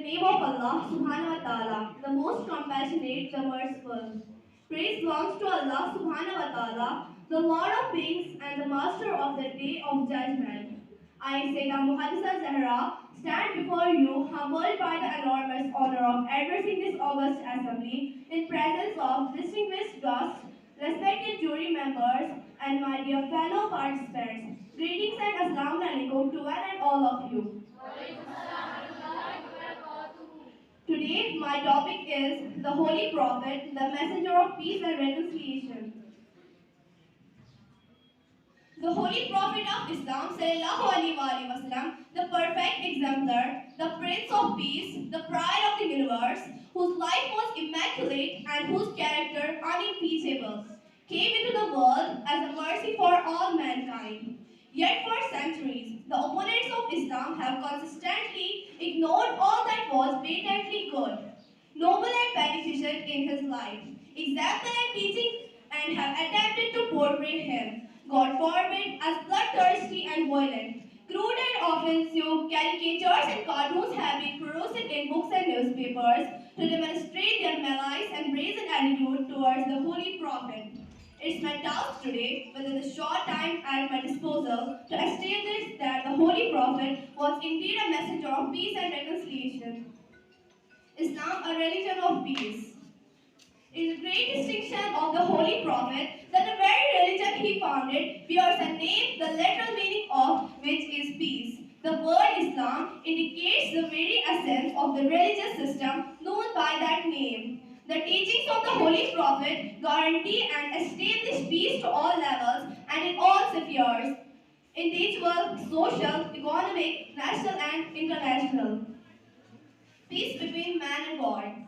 name of Allah subhanahu wa ta'ala, the most compassionate, the merciful. Praise belongs to Allah subhanahu wa ta'ala, the Lord of beings and the master of the day of judgment. I, Syeda Mohadisa Zehra, stand before you, humbled by the enormous honor of addressing this august assembly in presence of distinguished guests, respected jury members, and my dear fellow participants. Greetings and Assalamu alaikum to one and all of you. Today, my topic is the Holy Prophet, the messenger of peace and reconciliation. The Holy Prophet of Islam, sallallahu alaihi wasallam, the perfect exemplar, the Prince of Peace, the pride of the universe, whose life was immaculate and whose character unimpeachable, came into the world as a mercy for all mankind. Yet for centuries, the opponents of Islam have consistently ignored all that was patently good, noble and beneficent in his life, example and teaching, and have attempted to portray him, God forbid, as bloodthirsty and violent. Crude and offensive caricatures and cartoons have been produced in books and newspapers to demonstrate their malice and brazen attitude towards the Holy Prophet. It's my task today, within the short time at my disposal, to establish that the Holy Prophet was indeed a messenger of peace and reconciliation. Islam, a religion of peace. It is a great distinction of the Holy Prophet that the very religion he founded bears a name, the literal meaning of which is peace. The word Islam indicates the very essence of the religious system known by that name. The teachings of the Holy Prophet guarantee and establish peace to all levels and in all spheres, individual, social, economic, national and international. Peace between man and God.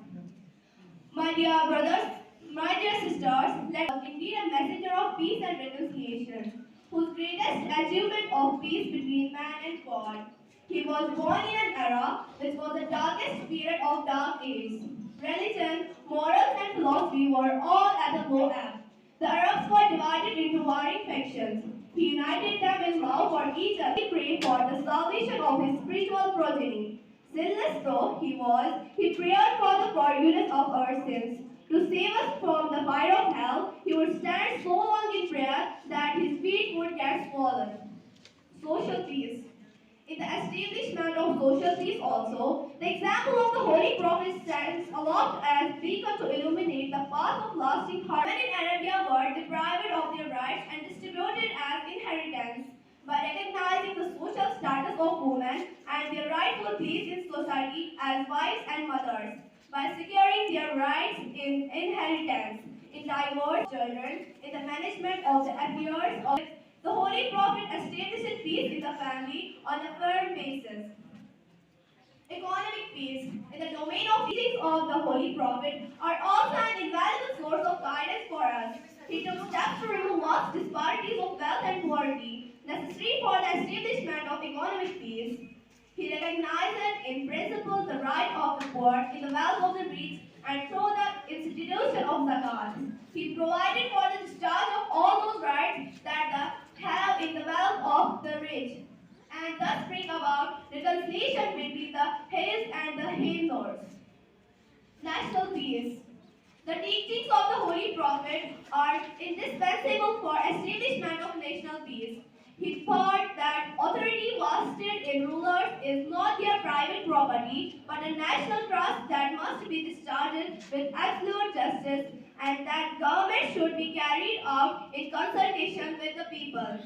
My dear brothers, my dear sisters, let us indeed a messenger of peace and reconciliation, whose greatest achievement of peace between man and God. He was born in an era which was the darkest period of dark ages. Religion, morals and philosophy were all at a low ebb. The Arabs were divided into warring factions. He united them in love for each other. He prayed for the salvation of his spiritual progeny. Sinless though he was, he prayed for the forgiveness of our sins. To save us from the fire of hell, he would stand so long in prayer that his feet would get swollen. Social peace. In the establishment of social peace also, the example of the Holy Prophet stands aloft as beacon to illuminate the path of lasting harmony. Men in Arabia were deprived of their rights and distributed as inheritance. By recognizing the social status of women and their rightful place in society as wives and mothers, by securing their rights in inheritance, in divorce children, in the management of the affairs of the Holy Prophet established peace in the family on a firm basis. Economic peace in the domain of teachings of the Holy Prophet are also an invaluable source of guidance for us. He took steps to remove vast disparities of wealth and poverty necessary for the establishment of economic peace. He recognized in principle the right of the poor in the wealth of the rich and through the institution of zakat. He provided for the discharge of all those rights that have in the wealth of the rich, and thus bring about reconciliation between the his and the hinders. National peace. The teachings of the Holy Prophet are indispensable for establishment of national peace. He taught that authority vested in rulers is not their private property, but a national trust that must be discharged with absolute justice, and that government should be carried out in consultation with the people.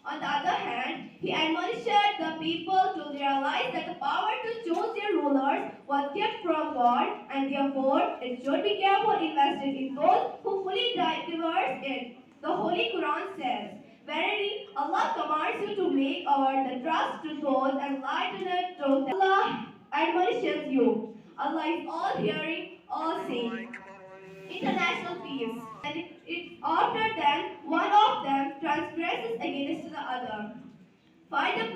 On the other hand, he admonished the people to realize that the power to choose their rulers was gift from God, and therefore it should be carefully invested in those who fully reverse it. The Holy Quran says, "Verily, Allah commands you to make the trust to those enlightened truth." Allah admonishes you. Allah is all hearing, all seeing. International peace. And it after them, one of them transgresses against the other. Find a